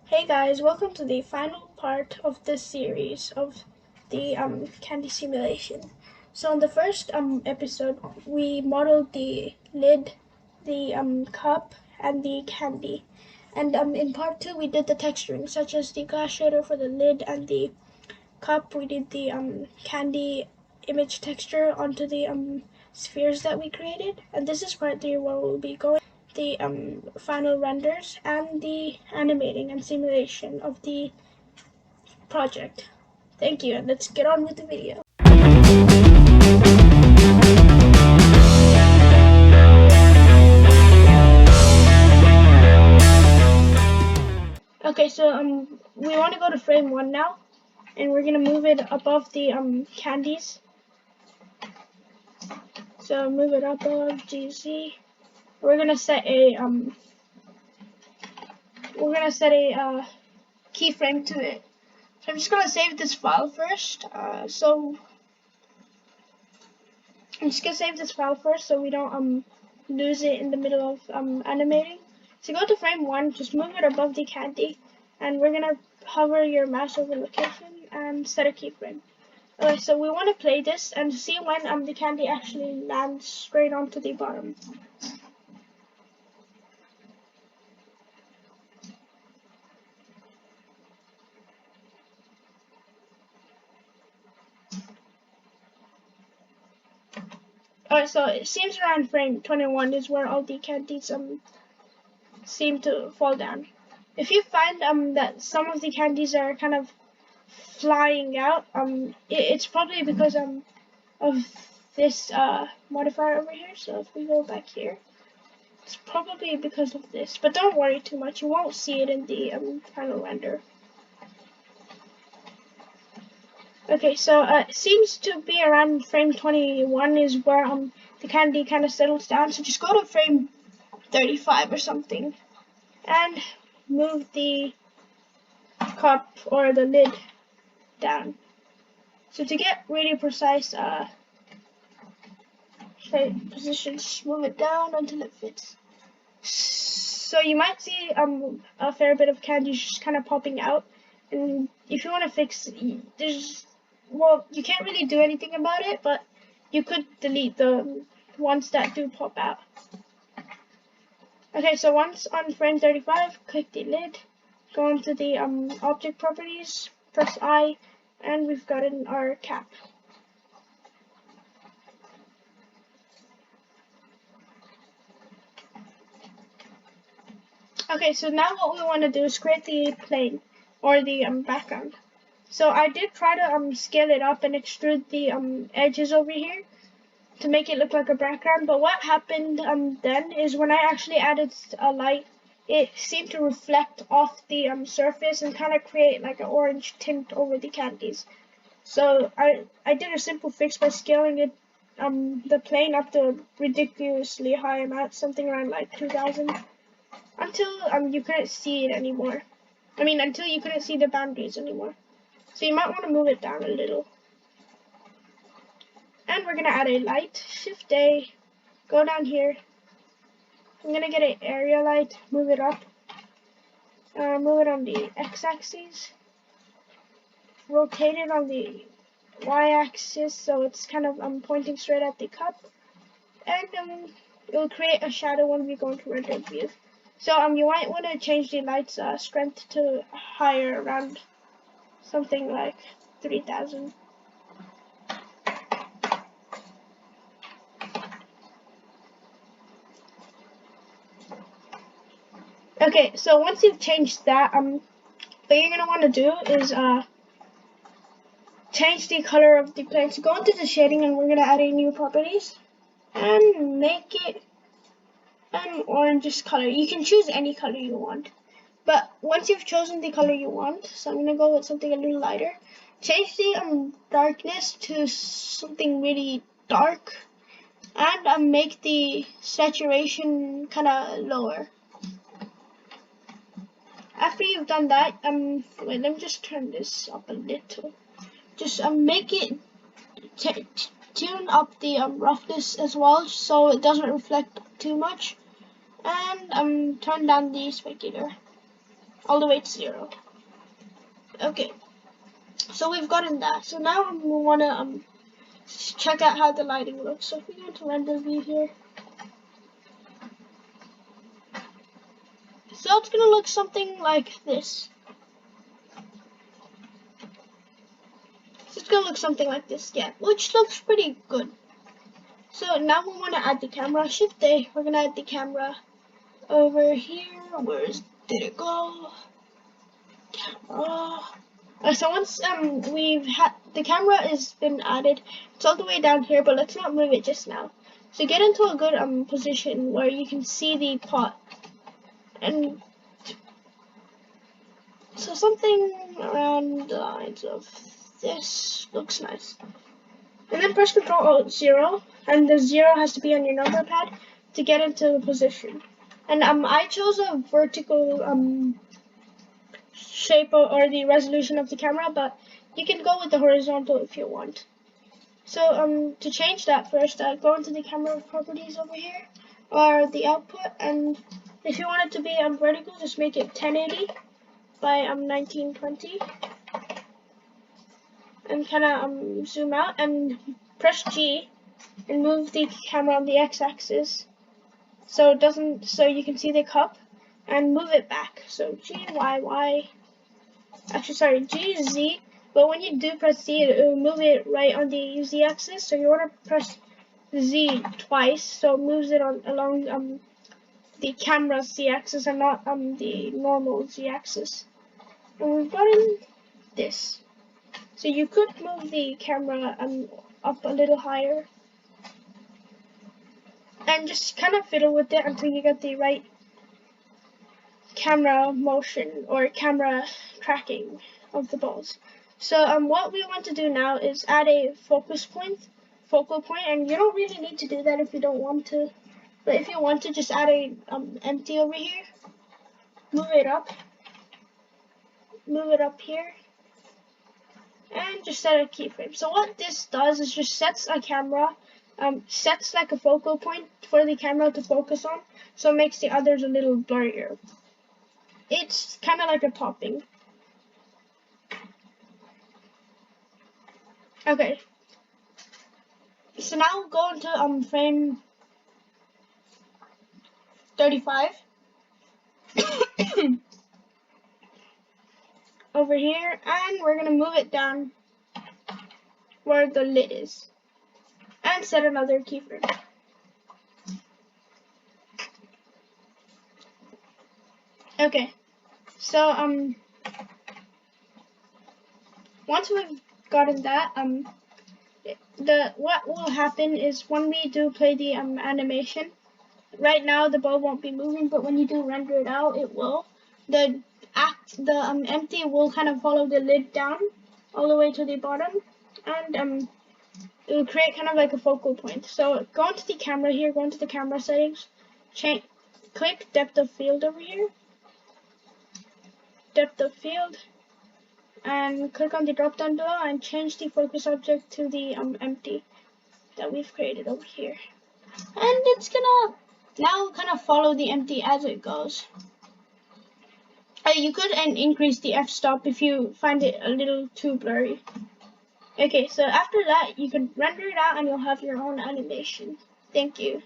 Hey guys, welcome to the final part of this series of the candy simulation. So in the first episode, we modeled the lid, the cup, and the candy. And in part 2, we did the texturing, such as the glass shader for the lid and the cup. We did the candy image texture onto the spheres that we created. And this is part 3 where we'll be going the final renders and the animating and simulation of the project. Thank you, and let's get on with the video. Okay, so we want to go to frame 1 now, and we're gonna move it above the candies. So move it above GZ. We're gonna set a keyframe to it. So I'm just gonna save this file first. So we don't lose it in the middle of animating. So go to frame 1, just move it above the candy, and we're gonna hover your mouse over location and set a keyframe. Okay, so we want to play this and see when the candy actually lands straight onto the bottom. Alright, so it seems around frame 21 is where all the candies seem to fall down. If you find that some of the candies are kind of flying out, it's probably because of this modifier over here. So if we go back here, it's probably because of this, but don't worry too much, you won't see it in the final render. Okay, so it seems to be around frame 21 is where the candy kind of settles down. So just go to frame 35 or something and move the cup or the lid down. So to get really precise positions, move it down until it fits. So you might see a fair bit of candy just kind of popping out, and if you want to fix, you can't really do anything about it, but you could delete the ones that do pop out. Okay, so once on frame 35, click the lid, go into the object properties, press I, and we've gotten our cap. Okay, so now what we want to do is create the plane or the background. So I did try to scale it up and extrude the edges over here to make it look like a background, but what happened then is when I actually added a light, it seemed to reflect off the surface and kind of create like an orange tint over the candies. So I did a simple fix by scaling it the plane up to a ridiculously high amount, something around like 2000, until you couldn't see it anymore. Until you couldn't see the boundaries anymore. So you might want to move it down a little. And we're going to add a light. Shift A, go down here. I'm going to get an area light, move it up. Move it on the x-axis. Rotate it on the y-axis so it's kind of pointing straight at the cup. And it will create a shadow when we go into rendered view. So you might want to change the light's strength to higher, around something like 3000. Okay, so once you've changed that, what you're gonna want to do is change the color of the plane. So go into the shading, and we're gonna add a new properties and make it an orangish color. You can choose any color you want, but once you've chosen the color you want, so I'm gonna go with something a little lighter. Change the darkness to something really dark, and make the saturation kind of lower. After you've done that, wait, let me just turn this up a little. Just make it tune up the roughness as well, so it doesn't reflect too much, and turn down the specular. all the way to 0. Okay, so we've gotten that. So now we want to check out how the lighting looks. So if we go to render view here, so it's gonna look something like this. So it's gonna look something like this, yeah, which looks pretty good. So now we want to add the camera. Shift A. We're gonna add the camera over here. Did it go? Camera. So once we've had the camera has been added, it's all the way down here, but let's not move it just now. So get into a good position where you can see the pot, and so something around the lines of this looks nice. And then press Ctrl-Alt-0, and the 0 has to be on your number pad to get into the position. And I chose a vertical shape or the resolution of the camera, but you can go with the horizontal if you want. So to change that, first go into the camera properties over here, or the output, and if you want it to be vertical, just make it 1080 by 1920, and kind of zoom out and press G and move the camera on the x-axis so it doesn't, so you can see the cup, and move it back. So G, Y, Y. Actually, sorry, G, Z. But when you do press Z, it will move it right on the Z axis. So you want to press Z twice, so it moves it along the camera Z axis and not the normal Z axis. And we've gotten this. So you could move the camera up a little higher, and just kind of fiddle with it until you get the right camera motion or camera tracking of the balls. So what we want to do now is add a focal point, and you don't really need to do that if you don't want to, but if you want to, just add a empty over here, move it up here, and just set a keyframe. So what this does is just sets a camera, sets like a focal point for the camera to focus on, so it makes the others a little blurrier. It's kind of like a popping. Okay. So now go into frame 35 over here, and we're gonna move it down where the lid is, and set another keyframe. Okay, so once we've gotten that, what will happen is when we do play the animation, right now the ball won't be moving, but when you do render it out, it will. The empty will kind of follow the lid down all the way to the bottom, and it will create kind of like a focal point. So go into the camera here, go into the camera settings, click depth of field over here, depth of field, and click on the drop down below and change the focus object to the empty that we've created over here. And it's gonna now kind of follow the empty as it goes. You could increase the f-stop if you find it a little too blurry. Okay, so after that, you can render it out and you'll have your own animation. Thank you.